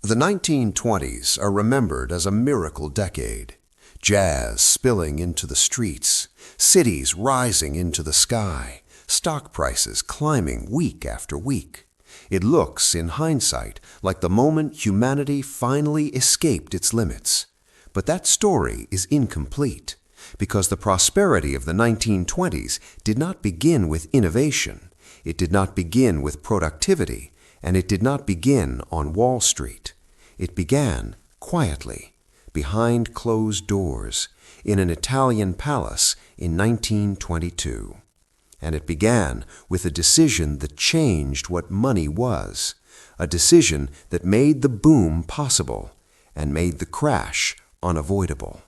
The 1920s are remembered as a miracle decade. Jazz spilling into the streets, cities rising into the sky, stock prices climbing week after week. It looks, in hindsight, like the moment humanity finally escaped its limits. But that story is incomplete, because the prosperity of the 1920s did not begin with innovation, it did not begin with productivity, and it did not begin on Wall Street. It began quietly, behind closed doors, in an Italian palace in 1922. And it began with a decision that changed what money was, a decision that made the boom possible and made the crash unavoidable.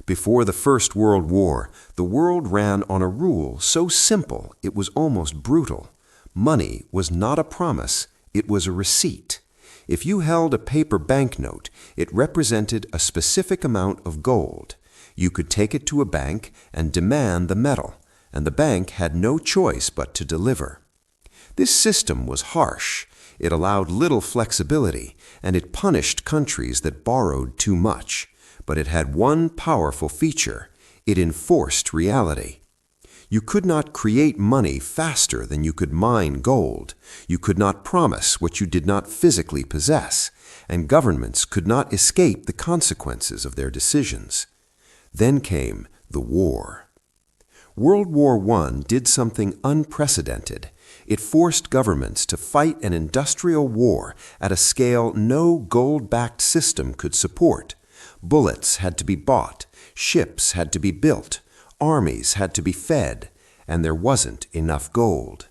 Before the First World War, the world ran on a rule so simple it was almost brutal. Money was not a promise, it was a receipt. If you held a paper banknote, it represented a specific amount of gold. You could take it to a bank and demand the metal, and the bank had no choice but to deliver. This system was harsh. It allowed little flexibility, and it punished countries that borrowed too much. But it had one powerful feature: it enforced reality. You could not create money faster than you could mine gold. You could not promise what you did not physically possess, and governments could not escape the consequences of their decisions. Then came the war. World War I did something unprecedented. It forced governments to fight an industrial war at a scale no gold-backed system could support. Bullets had to be bought, ships had to be built, armies had to be fed, and there wasn't enough gold.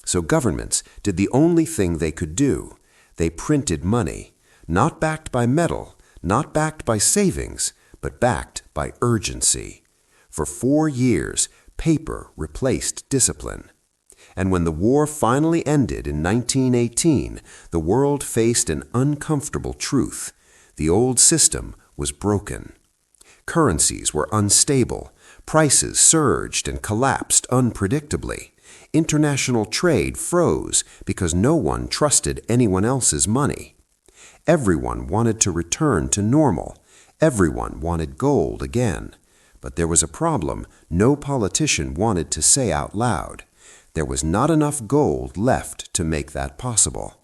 So governments did the only thing they could do. They printed money, not backed by metal, not backed by savings, but backed by urgency. For 4 years, paper replaced discipline. And when the war finally ended in 1918, the world faced an uncomfortable truth. The old system was broken. Currencies were unstable. Prices surged and collapsed unpredictably. International trade froze because no one trusted anyone else's money. Everyone wanted to return to normal. Everyone wanted gold again. But there was a problem no politician wanted to say out loud. There was not enough gold left to make that possible.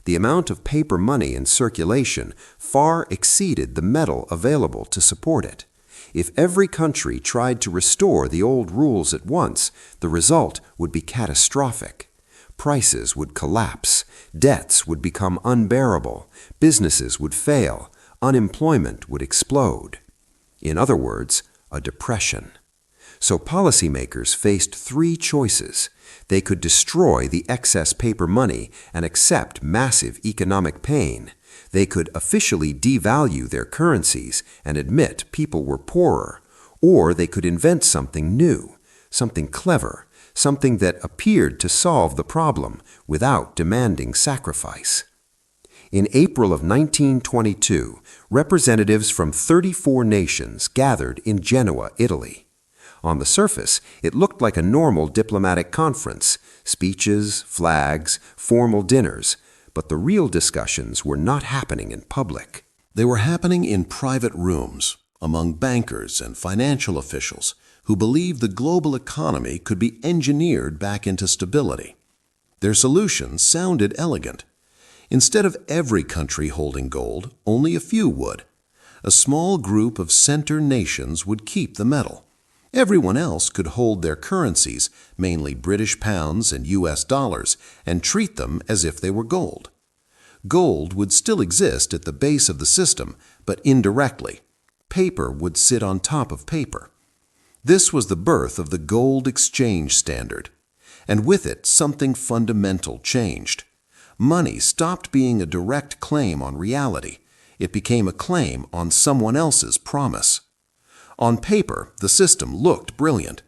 The amount of paper money in circulation far exceeded the metal available to support it. If every country tried to restore the old rules at once, the result would be catastrophic. Prices would collapse, debts would become unbearable, businesses would fail, unemployment would explode. In other words, a depression. So policymakers faced 3 choices. They could destroy the excess paper money and accept massive economic pain. They could officially devalue their currencies and admit people were poorer. Or they could invent something new, something clever, something that appeared to solve the problem without demanding sacrifice. In April of 1922, representatives from 34 nations gathered in Genoa, Italy. On the surface, it looked like a normal diplomatic conference: speeches, flags, formal dinners. But the real discussions were not happening in public. They were happening in private rooms, among bankers and financial officials who believed the global economy could be engineered back into stability. Their solutions sounded elegant. Instead of every country holding gold, only a few would. A small group of center nations would keep the metal. Everyone else could hold their currencies, mainly British pounds and US dollars, and treat them as if they were gold. Gold would still exist at the base of the system, but indirectly. Paper would sit on top of paper. This was the birth of the gold exchange standard. And with it, something fundamental changed. Money stopped being a direct claim on reality. It became a claim on someone else's promise. On paper, the system looked brilliant.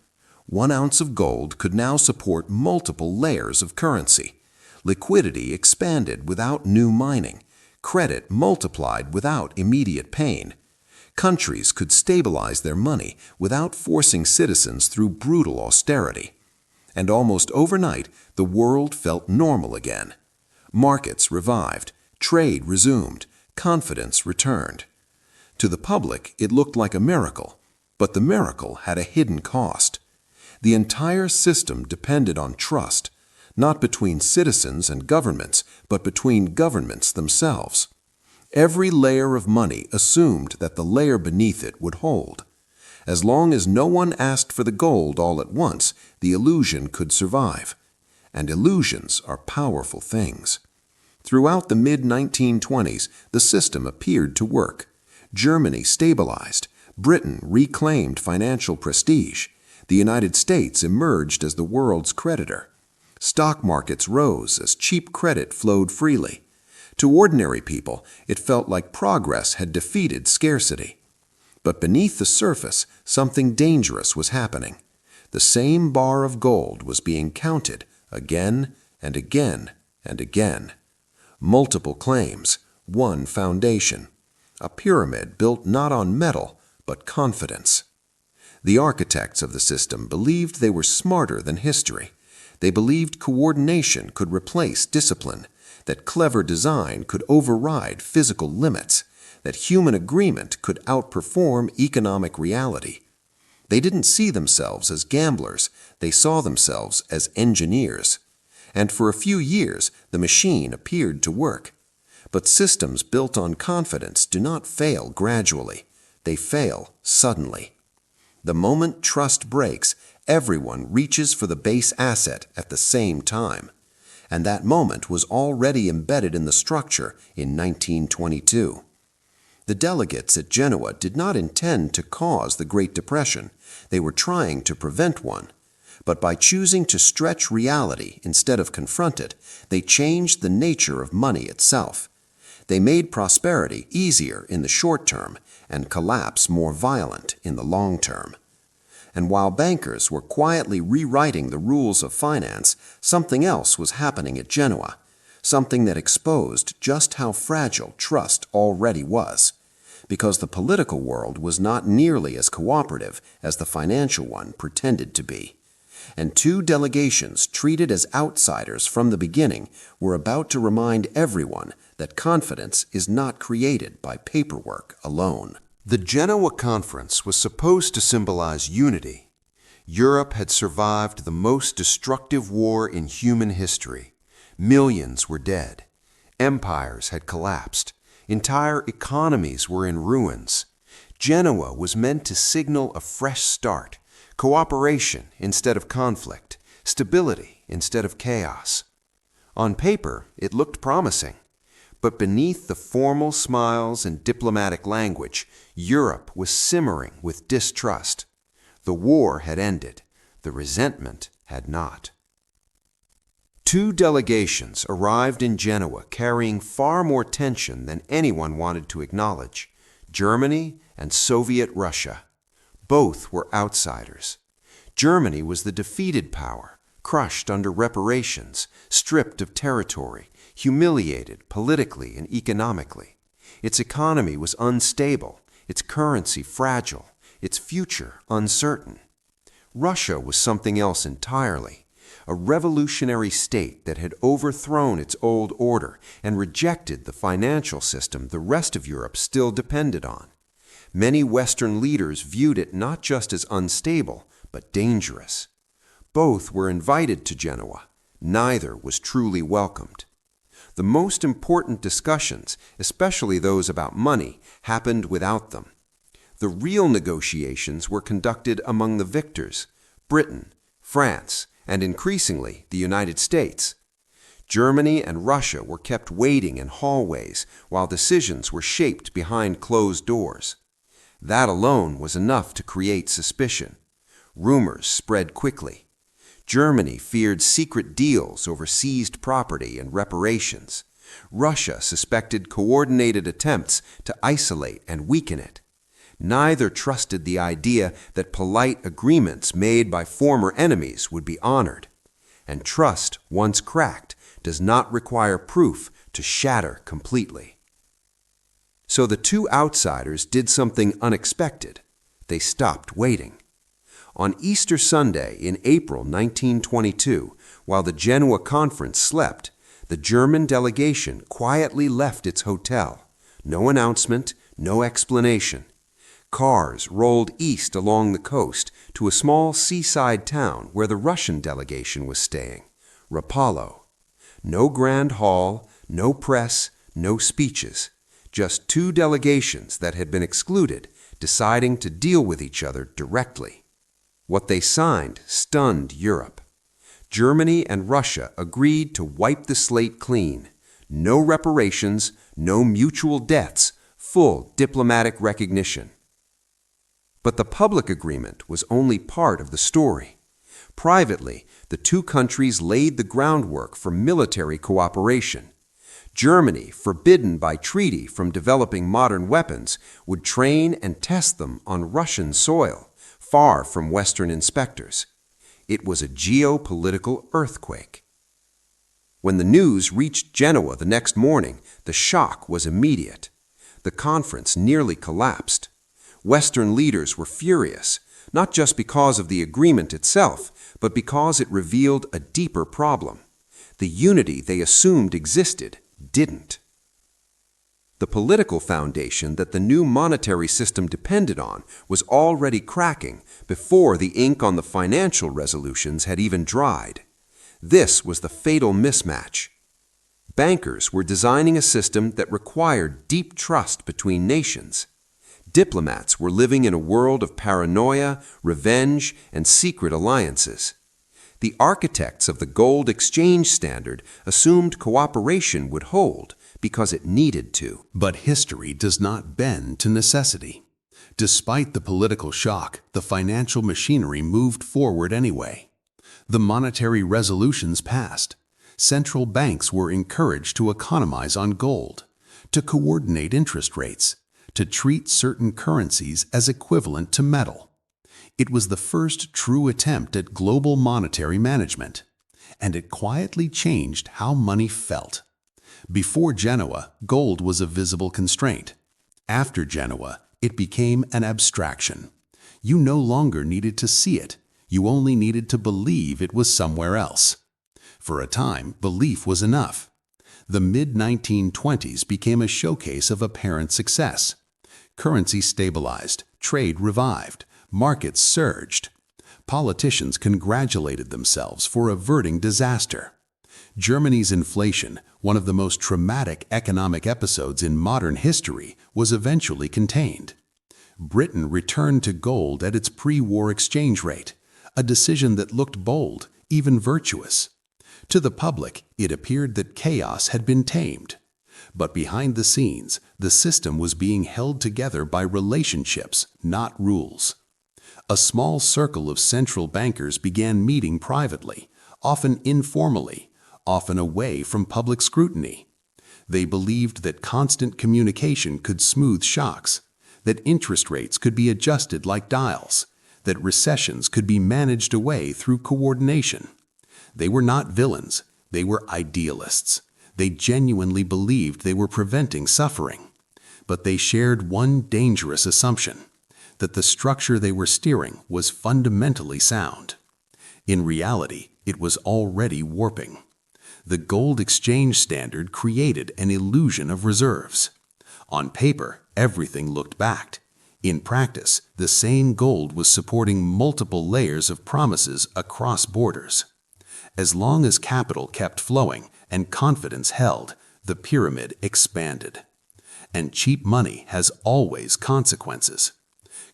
1 ounce of gold could now support multiple layers of currency. Liquidity expanded without new mining. Credit multiplied without immediate pain. Countries could stabilize their money without forcing citizens through brutal austerity. And almost overnight, the world felt normal again. Markets revived. Trade resumed. Confidence returned. To the public, it looked like a miracle, but the miracle had a hidden cost. The entire system depended on trust, not between citizens and governments, but between governments themselves. Every layer of money assumed that the layer beneath it would hold. As long as no one asked for the gold all at once, the illusion could survive. And illusions are powerful things. Throughout the mid-1920s, the system appeared to work. Germany stabilized. Britain reclaimed financial prestige. The United States emerged as the world's creditor. Stock markets rose as cheap credit flowed freely. To ordinary people, it felt like progress had defeated scarcity. But beneath the surface, something dangerous was happening. The same bar of gold was being counted again and again and again. Multiple claims, one foundation. A pyramid built not on metal, but confidence. The architects of the system believed they were smarter than history. They believed coordination could replace discipline, that clever design could override physical limits, that human agreement could outperform economic reality. They didn't see themselves as gamblers, they saw themselves as engineers. And for a few years, the machine appeared to work. But systems built on confidence do not fail gradually. They fail suddenly. The moment trust breaks, everyone reaches for the base asset at the same time. And that moment was already embedded in the structure in 1922. The delegates at Genoa did not intend to cause the Great Depression. They were trying to prevent one. But by choosing to stretch reality instead of confront it, they changed the nature of money itself. They made prosperity easier in the short term and collapse more violent in the long term. And while bankers were quietly rewriting the rules of finance, something else was happening at Genoa, something that exposed just how fragile trust already was, because the political world was not nearly as cooperative as the financial one pretended to be. And two delegations treated as outsiders from the beginning were about to remind everyone that confidence is not created by paperwork alone. The Genoa Conference was supposed to symbolize unity. Europe had survived the most destructive war in human history. Millions were dead. Empires had collapsed. Entire economies were in ruins. Genoa was meant to signal a fresh start, cooperation instead of conflict, stability instead of chaos. On paper, it looked promising. But beneath the formal smiles and diplomatic language, Europe was simmering with distrust. The war had ended. The resentment had not. Two delegations arrived in Genoa carrying far more tension than anyone wanted to acknowledge: Germany and Soviet Russia. Both were outsiders. Germany was the defeated power, crushed under reparations, stripped of territory, humiliated politically and economically. Its economy was unstable, its currency fragile, its future uncertain. Russia was something else entirely, a revolutionary state that had overthrown its old order and rejected the financial system the rest of Europe still depended on. Many Western leaders viewed it not just as unstable, but dangerous. Both were invited to Genoa. Neither was truly welcomed. The most important discussions, especially those about money, happened without them. The real negotiations were conducted among the victors: Britain, France, and increasingly the United States. Germany and Russia were kept waiting in hallways while decisions were shaped behind closed doors. That alone was enough to create suspicion. Rumors spread quickly. Germany feared secret deals over seized property and reparations. Russia suspected coordinated attempts to isolate and weaken it. Neither trusted the idea that polite agreements made by former enemies would be honored. And trust, once cracked, does not require proof to shatter completely. So the two outsiders did something unexpected. They stopped waiting. On Easter Sunday in April 1922, while the Genoa Conference slept, The German delegation quietly left its hotel. No announcement, no explanation. Cars rolled east along the coast to a small seaside town where the Russian delegation was staying, Rapallo. No grand hall, no press, no speeches. Just two delegations that had been excluded, deciding to deal with each other directly. What they signed stunned Europe. Germany and Russia agreed to wipe the slate clean. No reparations, no mutual debts, full diplomatic recognition. But the public agreement was only part of the story. Privately, the two countries laid the groundwork for military cooperation. Germany, forbidden by treaty from developing modern weapons, would train and test them on Russian soil, far from Western inspectors. It was a geopolitical earthquake. When the news reached Genoa the next morning, the shock was immediate. The conference nearly collapsed. Western leaders were furious, not just because of the agreement itself, but because it revealed a deeper problem. The unity they assumed existed didn't. The political foundation that the new monetary system depended on was already cracking before the ink on the financial resolutions had even dried. This was the fatal mismatch. Bankers were designing a system that required deep trust between nations. Diplomats were living in a world of paranoia, revenge, and secret alliances. The architects of the gold exchange standard assumed cooperation would hold because it needed to. But history does not bend to necessity. Despite the political shock, the financial machinery moved forward anyway. The monetary resolutions passed. Central banks were encouraged to economize on gold, to coordinate interest rates, to treat certain currencies as equivalent to metal. It was the first true attempt at global monetary management, and it quietly changed how money felt. Before Genoa, gold was a visible constraint. After Genoa, it became an abstraction. You no longer needed to see it. You only needed to believe it was somewhere else. For a time, belief was enough. The mid-1920s became a showcase of apparent success. Currency stabilized, trade revived, markets surged. Politicians congratulated themselves for averting disaster. Germany's inflation, one of the most traumatic economic episodes in modern history, was eventually contained. Britain returned to gold at its pre-war exchange rate, a decision that looked bold, even virtuous. To the public, it appeared that chaos had been tamed. But behind the scenes, the system was being held together by relationships, not rules. A small circle of central bankers began meeting privately, often informally, often away from public scrutiny. They believed that constant communication could smooth shocks, that interest rates could be adjusted like dials, that recessions could be managed away through coordination. They were not villains, they were idealists. They genuinely believed they were preventing suffering. But they shared one dangerous assumption, that the structure they were steering was fundamentally sound. In reality, it was already warping. The gold exchange standard created an illusion of reserves. On paper, everything looked backed. In practice, the same gold was supporting multiple layers of promises across borders. As long as capital kept flowing and confidence held, the pyramid expanded. And cheap money has always consequences.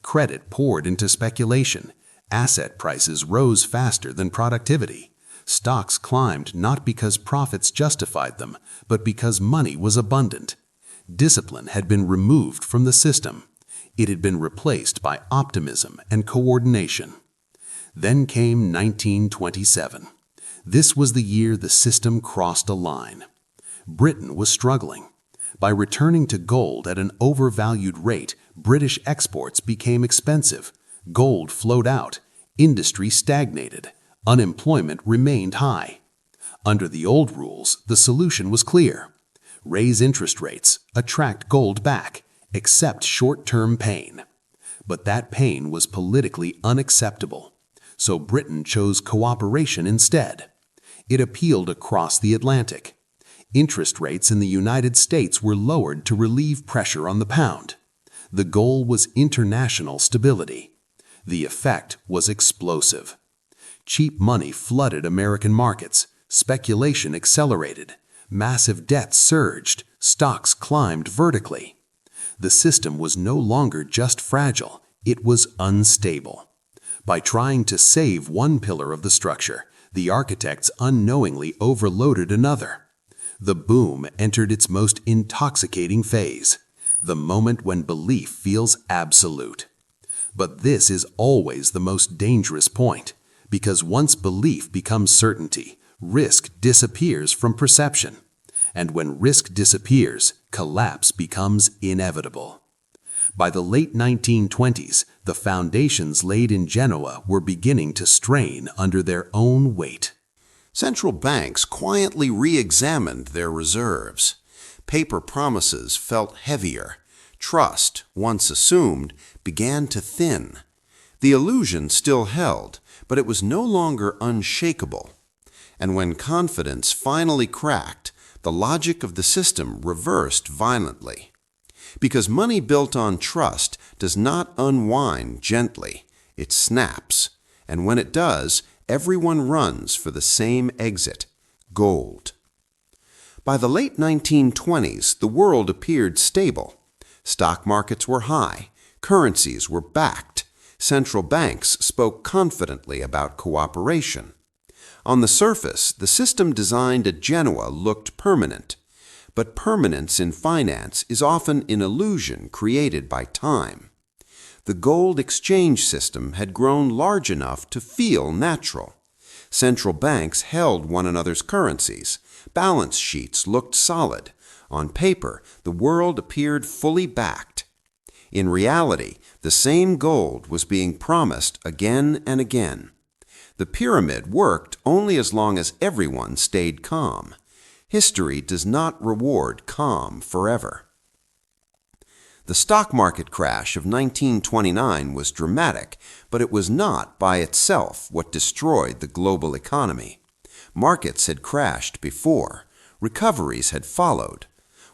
Credit poured into speculation. Asset prices rose faster than productivity. Stocks climbed not because profits justified them, but because money was abundant. Discipline had been removed from the system. It had been replaced by optimism and coordination. Then came 1927. This was the year the system crossed a line. Britain was struggling. By returning to gold at an overvalued rate, British exports became expensive. Gold flowed out. Industry stagnated. Unemployment remained high. Under the old rules, the solution was clear. Raise interest rates, attract gold back, accept short-term pain. But that pain was politically unacceptable. So Britain chose cooperation instead. It appealed across the Atlantic. Interest rates in the United States were lowered to relieve pressure on the pound. The goal was international stability. The effect was explosive. Cheap money flooded American markets, speculation accelerated, massive debt surged, stocks climbed vertically. The system was no longer just fragile, it was unstable. By trying to save one pillar of the structure, the architects unknowingly overloaded another. The boom entered its most intoxicating phase, the moment when belief feels absolute. But this is always the most dangerous point, because once belief becomes certainty, risk disappears from perception. And when risk disappears, collapse becomes inevitable. By the late 1920s, the foundations laid in Genoa were beginning to strain under their own weight. Central banks quietly re-examined their reserves. Paper promises felt heavier. Trust, once assumed, began to thin. The illusion still held, but it was no longer unshakable. And when confidence finally cracked, the logic of the system reversed violently. Because money built on trust does not unwind gently, it snaps, and when it does, everyone runs for the same exit: gold. By the late 1920s, the world appeared stable. Stock markets were high, currencies were backed, central banks spoke confidently about cooperation. On the surface, the system designed at Genoa looked permanent. But permanence in finance is often an illusion created by time. The gold exchange system had grown large enough to feel natural. Central banks held one another's currencies. Balance sheets looked solid. On paper, the world appeared fully backed. In reality, the same gold was being promised again and again. The pyramid worked only as long as everyone stayed calm. History does not reward calm forever. The stock market crash of 1929 was dramatic, but it was not by itself what destroyed the global economy. Markets had crashed before. Recoveries had followed.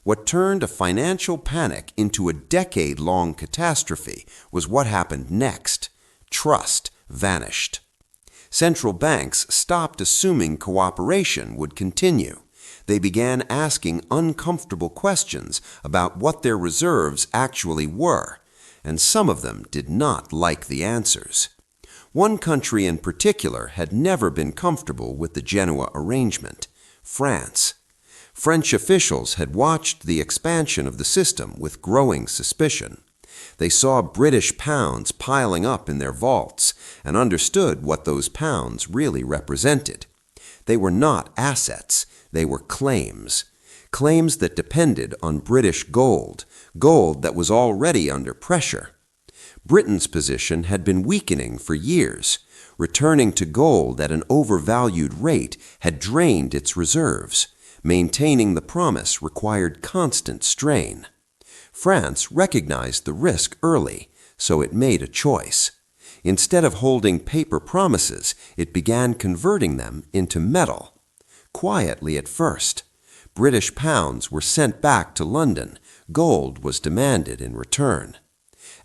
What turned a financial panic into a decade-long catastrophe was what happened next. Trust vanished. Central banks stopped assuming cooperation would continue. They began asking uncomfortable questions about what their reserves actually were, and some of them did not like the answers. One country in particular had never been comfortable with the Genoa arrangement: France. French officials had watched the expansion of the system with growing suspicion. They saw British pounds piling up in their vaults and understood what those pounds really represented. They were not assets. They were claims. Claims that depended on British gold, gold that was already under pressure. Britain's position had been weakening for years. Returning to gold at an overvalued rate had drained its reserves. Maintaining the promise required constant strain. France recognized the risk early, so it made a choice. Instead of holding paper promises, it began converting them into metal. Quietly at first. British pounds were sent back to London. Gold was demanded in return.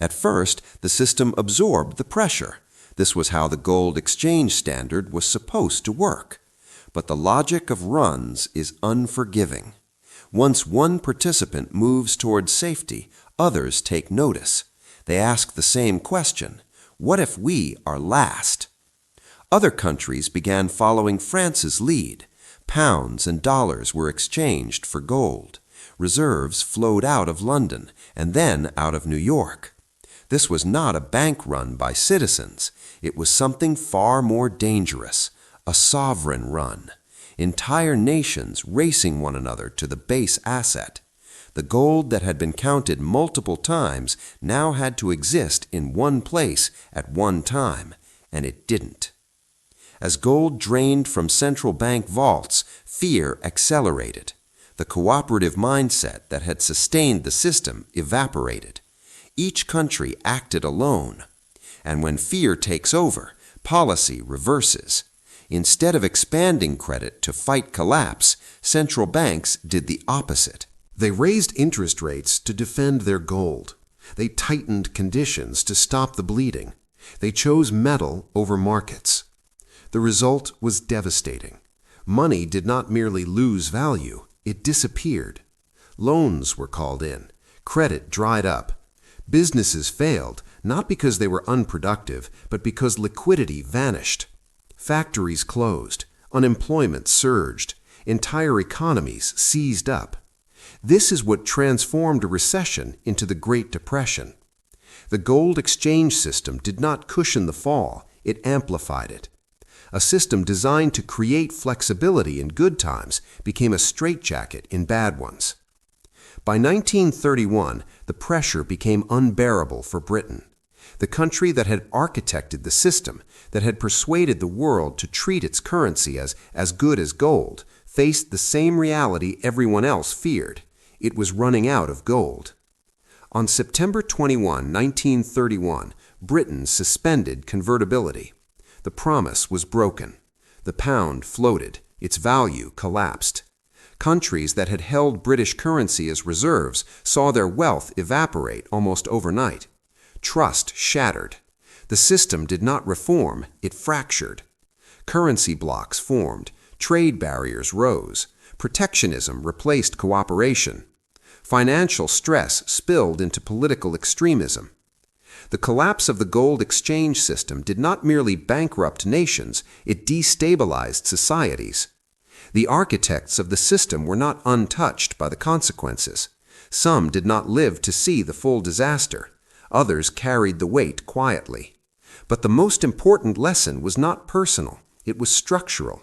At first, the system absorbed the pressure. This was how the gold exchange standard was supposed to work. But the logic of runs is unforgiving. Once one participant moves toward safety, others take notice. They ask the same question: what if we are last? Other countries began following France's lead. Pounds and dollars were exchanged for gold. Reserves flowed out of London and then out of New York. This was not a bank run by citizens. It was something far more dangerous: a sovereign run. Entire nations racing one another to the base asset. The gold that had been counted multiple times now had to exist in one place at one time, and it didn't. As gold drained from central bank vaults, fear accelerated. The cooperative mindset that had sustained the system evaporated. Each country acted alone. And when fear takes over, policy reverses. Instead of expanding credit to fight collapse, central banks did the opposite. They raised interest rates to defend their gold. They tightened conditions to stop the bleeding. They chose metal over markets. The result was devastating. Money did not merely lose value, it disappeared. Loans were called in. Credit dried up. Businesses failed, not because they were unproductive, but because liquidity vanished. Factories closed. Unemployment surged. Entire economies seized up. This is what transformed a recession into the Great Depression. The gold exchange system did not cushion the fall, it amplified it. A system designed to create flexibility in good times became a straitjacket in bad ones. By 1931, the pressure became unbearable for Britain. The country that had architected the system, that had persuaded the world to treat its currency as good as gold, faced the same reality everyone else feared. It was running out of gold. On September 21, 1931, Britain suspended convertibility. The promise was broken. The pound floated. Its value collapsed. Countries that had held British currency as reserves saw their wealth evaporate almost overnight. Trust shattered. The system did not reform, it fractured. Currency blocks formed. Trade barriers rose. Protectionism replaced cooperation. Financial stress spilled into political extremism. The collapse of the gold exchange system did not merely bankrupt nations, it destabilized societies. The architects of the system were not untouched by the consequences. Some did not live to see the full disaster. Others carried the weight quietly. But the most important lesson was not personal, it was structural.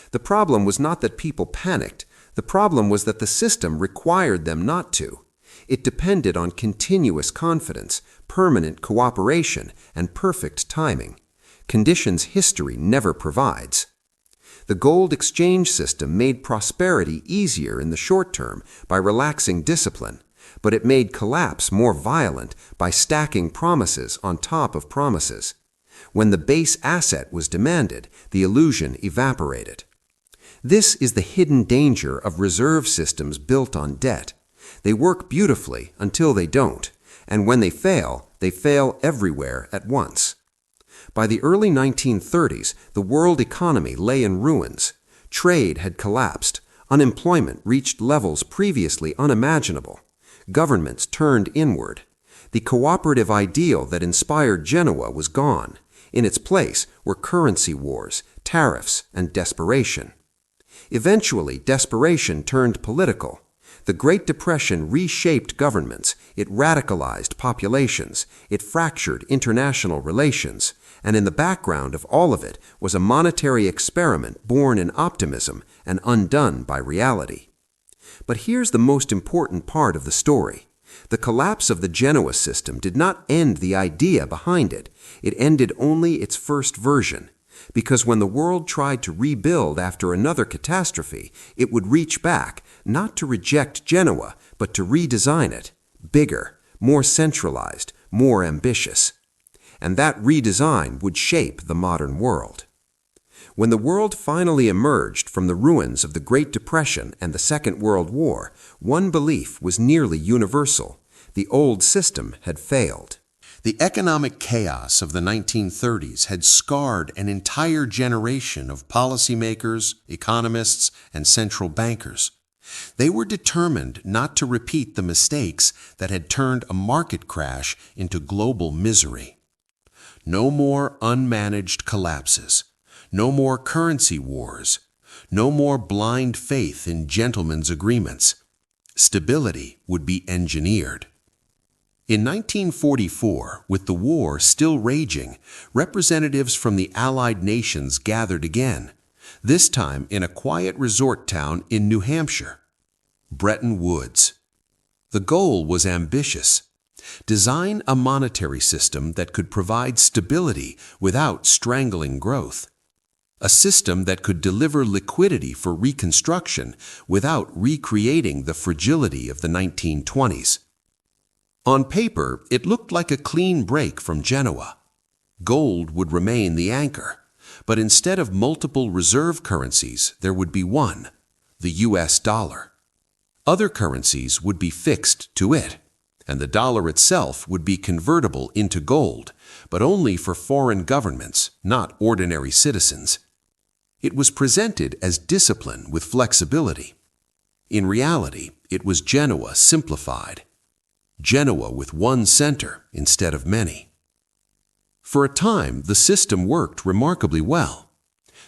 The problem was not that people panicked. The problem was that the system required them not to. It depended on continuous confidence, permanent cooperation, and perfect timing. Conditions history never provides. The gold exchange system made prosperity easier in the short term by relaxing discipline, but it made collapse more violent by stacking promises on top of promises. When the base asset was demanded, the illusion evaporated. This is the hidden danger of reserve systems built on debt. They work beautifully until they don't, and when they fail everywhere at once. By the early 1930s, the world economy lay in ruins. Trade had collapsed. Unemployment reached levels previously unimaginable. Governments turned inward. The cooperative ideal that inspired Genoa was gone. In its place were currency wars, tariffs, and desperation. Eventually, desperation turned political. The Great Depression reshaped governments, it radicalized populations, it fractured international relations, and in the background of all of it was a monetary experiment born in optimism and undone by reality. But here's the most important part of the story. The collapse of the Genoa system did not end the idea behind it. It ended only its first version. Because when the world tried to rebuild after another catastrophe, it would reach back, not to reject Genoa, but to redesign it. Bigger, more centralized, more ambitious. And that redesign would shape the modern world. When the world finally emerged from the ruins of the Great Depression and the Second World War, one belief was nearly universal. The old system had failed. The economic chaos of the 1930s had scarred an entire generation of policymakers, economists, and central bankers. They were determined not to repeat the mistakes that had turned a market crash into global misery. No more unmanaged collapses. No more currency wars. No more blind faith in gentlemen's agreements. Stability would be engineered. In 1944, with the war still raging, representatives from the Allied nations gathered again, this time in a quiet resort town in New Hampshire, Bretton Woods. The goal was ambitious. Design a monetary system that could provide stability without strangling growth. A system that could deliver liquidity for reconstruction without recreating the fragility of the 1920s. On paper, it looked like a clean break from Genoa. Gold would remain the anchor, But instead of multiple reserve currencies, there would be one, the US dollar. Other currencies would be fixed to it, and the dollar itself would be convertible into gold, but only for foreign governments, not ordinary citizens. It was presented as discipline with flexibility. In reality, it was Genoa simplified. Genoa with one center instead of many. For a time, the system worked remarkably well.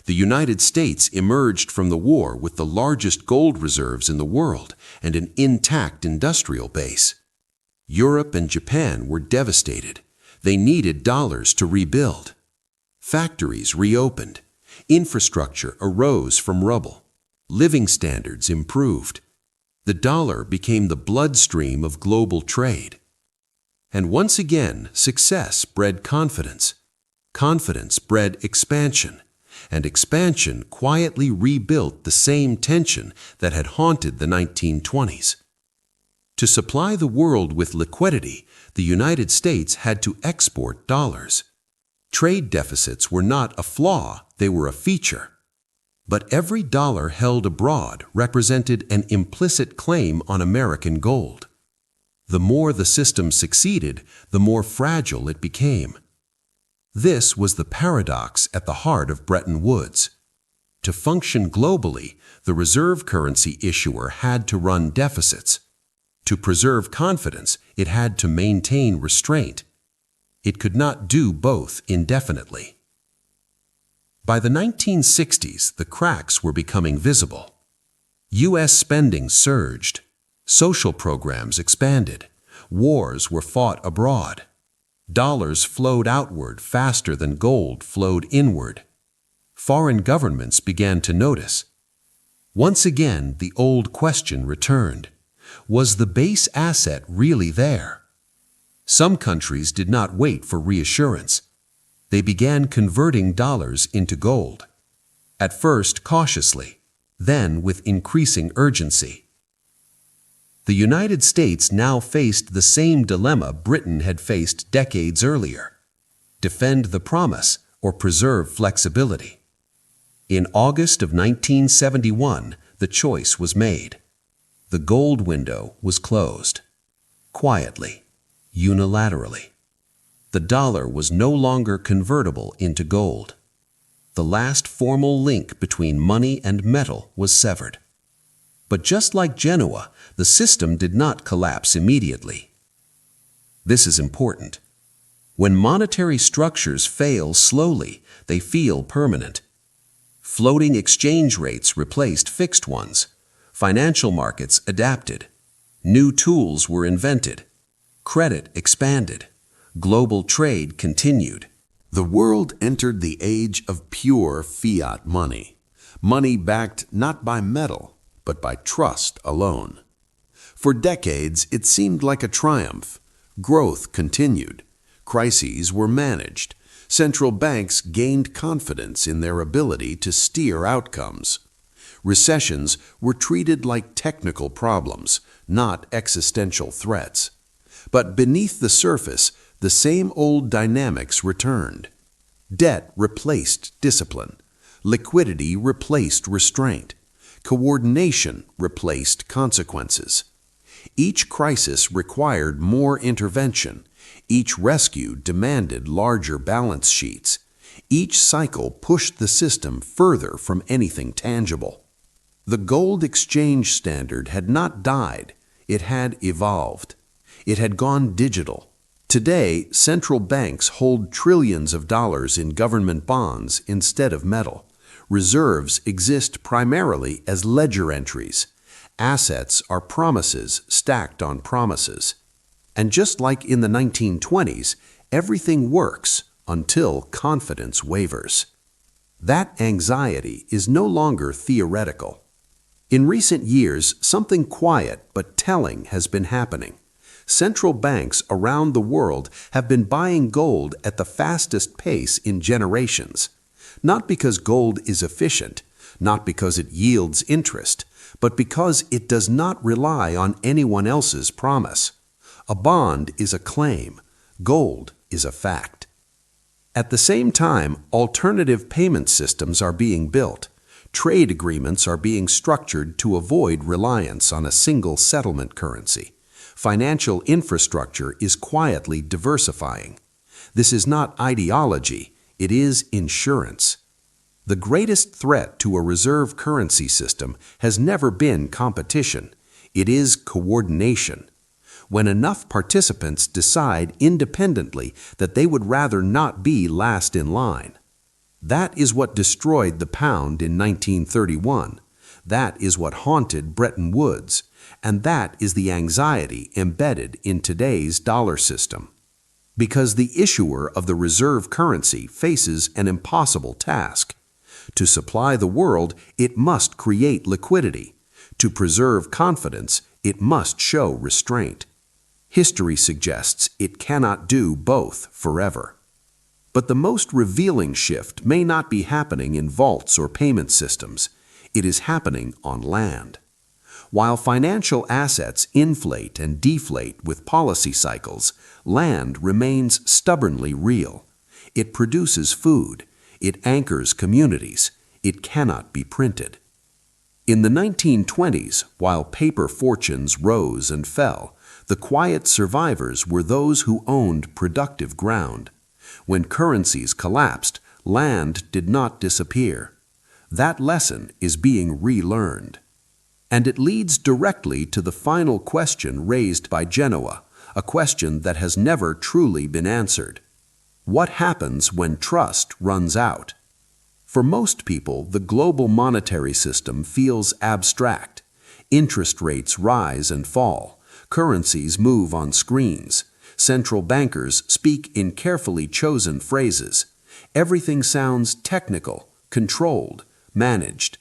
The United States emerged from the war with the largest gold reserves in the world and an intact industrial base. Europe and Japan were devastated. They needed dollars to rebuild. Factories reopened. Infrastructure arose from rubble. Living standards improved. The dollar became the bloodstream of global trade. And once again, success bred confidence. Confidence bred expansion. And expansion quietly rebuilt the same tension that had haunted the 1920s. To supply the world with liquidity, the United States had to export dollars. Trade deficits were not a flaw, they were a feature. But every dollar held abroad represented an implicit claim on American gold. The more the system succeeded, the more fragile it became. This was the paradox at the heart of Bretton Woods. To function globally, the reserve currency issuer had to run deficits. To preserve confidence, it had to maintain restraint. It could not do both indefinitely. By the 1960s, the cracks were becoming visible. U.S. spending surged. Social programs expanded. Wars were fought abroad. Dollars flowed outward faster than gold flowed inward. Foreign governments began to notice. Once again, the old question returned. Was the base asset really there? Some countries did not wait for reassurance. They began converting dollars into gold. At first cautiously, then with increasing urgency. The United States now faced the same dilemma Britain had faced decades earlier: defend the promise or preserve flexibility. In August of 1971, the choice was made. The gold window was closed. Quietly, unilaterally. The dollar was no longer convertible into gold. The last formal link between money and metal was severed. But just like Genoa, the system did not collapse immediately. This is important. When monetary structures fail slowly, they feel permanent. Floating exchange rates replaced fixed ones. Financial markets adapted. New tools were invented. Credit expanded. Global trade continued. The world entered the age of pure fiat money. Money backed not by metal, but by trust alone. For decades, it seemed like a triumph. Growth continued. Crises were managed. Central banks gained confidence in their ability to steer outcomes. Recessions were treated like technical problems, not existential threats. But beneath the surface, the same old dynamics returned. Debt replaced discipline. Liquidity replaced restraint. Coordination replaced consequences. Each crisis required more intervention. Each rescue demanded larger balance sheets. Each cycle pushed the system further from anything tangible. The gold exchange standard had not died. It had evolved. It had gone digital. Today, central banks hold trillions of dollars in government bonds instead of metal. Reserves exist primarily as ledger entries. Assets are promises stacked on promises. And just like in the 1920s, everything works until confidence wavers. That anxiety is no longer theoretical. In recent years, something quiet but telling has been happening. Central banks around the world have been buying gold at the fastest pace in generations. Not because gold is efficient, not because it yields interest, but because it does not rely on anyone else's promise. A bond is a claim. Gold is a fact. At the same time, alternative payment systems are being built. Trade agreements are being structured to avoid reliance on a single settlement currency. Financial infrastructure is quietly diversifying. This is not ideology, it is insurance. The greatest threat to a reserve currency system has never been competition. It is coordination. When enough participants decide independently that they would rather not be last in line. That is what destroyed the pound in 1931. That is what haunted Bretton Woods. And that is the anxiety embedded in today's dollar system. Because the issuer of the reserve currency faces an impossible task. To supply the world, it must create liquidity. To preserve confidence, it must show restraint. History suggests it cannot do both forever. But the most revealing shift may not be happening in vaults or payment systems. It is happening on land. While financial assets inflate and deflate with policy cycles, land remains stubbornly real. It produces food. It anchors communities. It cannot be printed. In the 1920s, while paper fortunes rose and fell, the quiet survivors were those who owned productive ground. When currencies collapsed, land did not disappear. That lesson is being relearned. And it leads directly to the final question raised by Genoa, a question that has never truly been answered. What happens when trust runs out? For most people, the global monetary system feels abstract. Interest rates rise and fall. Currencies move on screens. Central bankers speak in carefully chosen phrases. Everything sounds technical, controlled, managed.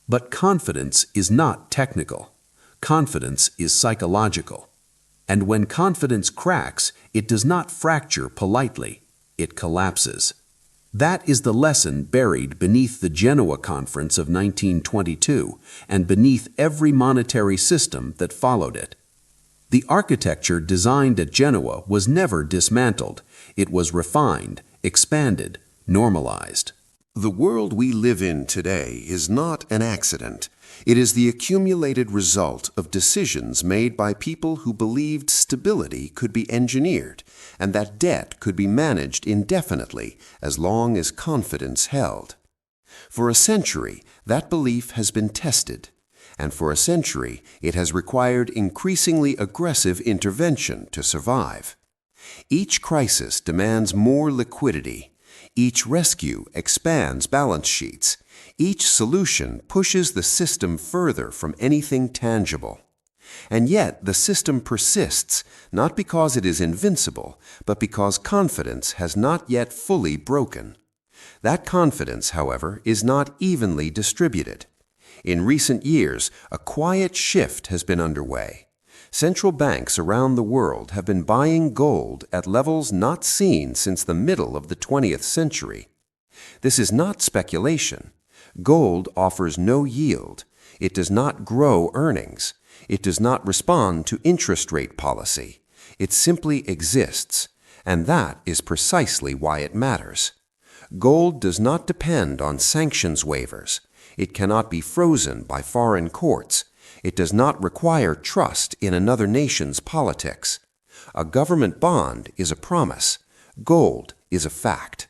But confidence is not technical. Confidence is psychological. And when confidence cracks, it does not fracture politely. It collapses. That is the lesson buried beneath the Genoa Conference of 1922 and beneath every monetary system that followed it. The architecture designed at Genoa was never dismantled. It was refined, expanded, normalized. The world we live in today is not an accident. It is the accumulated result of decisions made by people who believed stability could be engineered and that debt could be managed indefinitely as long as confidence held. For a century, that belief has been tested, and for a century, it has required increasingly aggressive intervention to survive. Each crisis demands more liquidity. Each rescue expands balance sheets. Each solution pushes the system further from anything tangible. And yet the system persists, not because it is invincible, but because confidence has not yet fully broken. That confidence, however, is not evenly distributed. In recent years, a quiet shift has been underway. Central banks around the world have been buying gold at levels not seen since the middle of the 20th century. This is not speculation. Gold offers no yield. It does not grow earnings. It does not respond to interest rate policy. It simply exists, and that is precisely why it matters. Gold does not depend on sanctions waivers. It cannot be frozen by foreign courts. It does not require trust in another nation's politics. A government bond is a promise. Gold is a fact.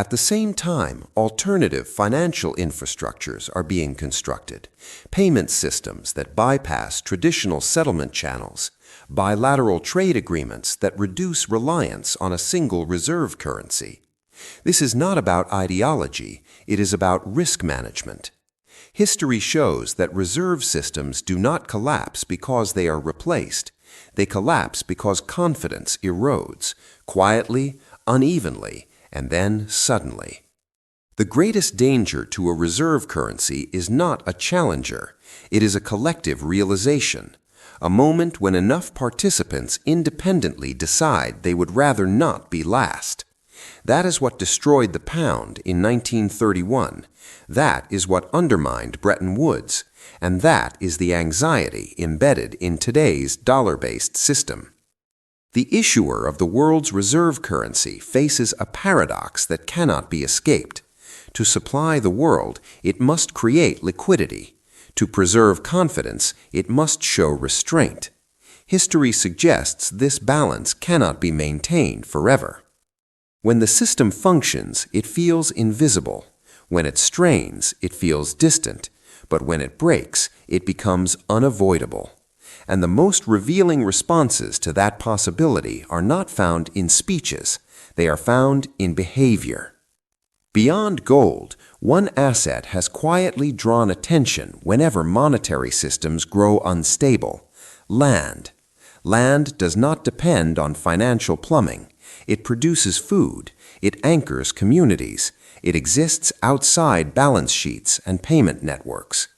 At the same time, alternative financial infrastructures are being constructed, payment systems that bypass traditional settlement channels, bilateral trade agreements that reduce reliance on a single reserve currency. This is not about ideology, it is about risk management. History shows that reserve systems do not collapse because they are replaced. They collapse because confidence erodes, quietly, unevenly, and then suddenly. The greatest danger to a reserve currency is not a challenger. It is a collective realization, a moment when enough participants independently decide they would rather not be last. That is what destroyed the pound in 1931. That is what undermined Bretton Woods. And that is the anxiety embedded in today's dollar-based system. The issuer of the world's reserve currency faces a paradox that cannot be escaped. To supply the world, it must create liquidity. To preserve confidence, it must show restraint. History suggests this balance cannot be maintained forever. When the system functions, it feels invisible. When it strains, it feels distant. But when it breaks, it becomes unavoidable. And the most revealing responses to that possibility are not found in speeches. They are found in behavior. Beyond gold, one asset has quietly drawn attention whenever monetary systems grow unstable: land. Land does not depend on financial plumbing. It produces food. It anchors communities. It exists outside balance sheets and payment networks.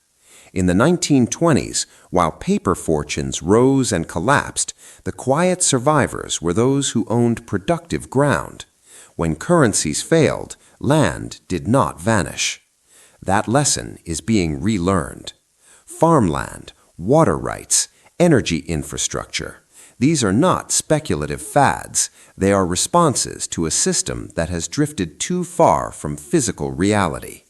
In the 1920s, while paper fortunes rose and collapsed, the quiet survivors were those who owned productive ground. When currencies failed, land did not vanish. That lesson is being relearned. Farmland, water rights, energy infrastructure. These are not speculative fads. They are responses to a system that has drifted too far from physical reality.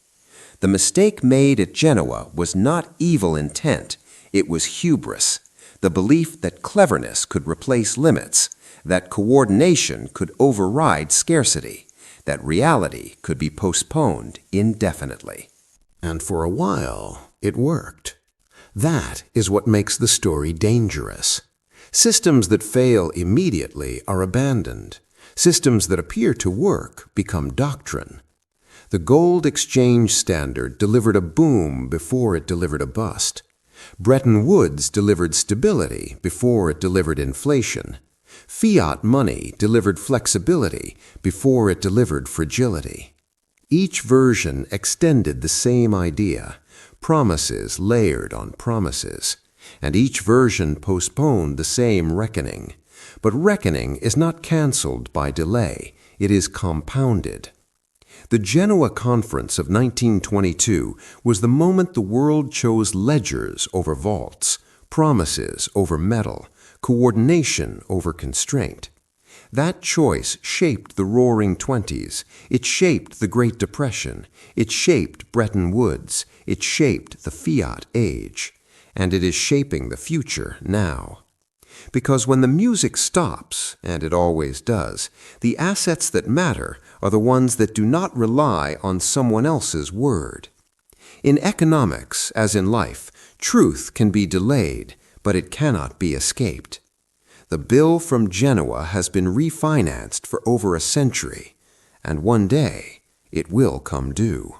The mistake made at Genoa was not evil intent. It was hubris, the belief that cleverness could replace limits, that coordination could override scarcity, that reality could be postponed indefinitely. And for a while, it worked. That is what makes the story dangerous. Systems that fail immediately are abandoned. Systems that appear to work become doctrine. The gold exchange standard delivered a boom before it delivered a bust. Bretton Woods delivered stability before it delivered inflation. Fiat money delivered flexibility before it delivered fragility. Each version extended the same idea, promises layered on promises, and each version postponed the same reckoning. But reckoning is not canceled by delay, it is compounded. The Genoa Conference of 1922 was the moment the world chose ledgers over vaults, promises over metal, coordination over constraint. That choice shaped the Roaring Twenties. It shaped the Great Depression. It shaped Bretton Woods. It shaped the fiat age. And it is shaping the future now. Because when the music stops, and it always does, the assets that matter are the ones that do not rely on someone else's word. In economics, as in life, truth can be delayed, but it cannot be escaped. The bill from Genoa has been refinanced for over a century, and one day it will come due.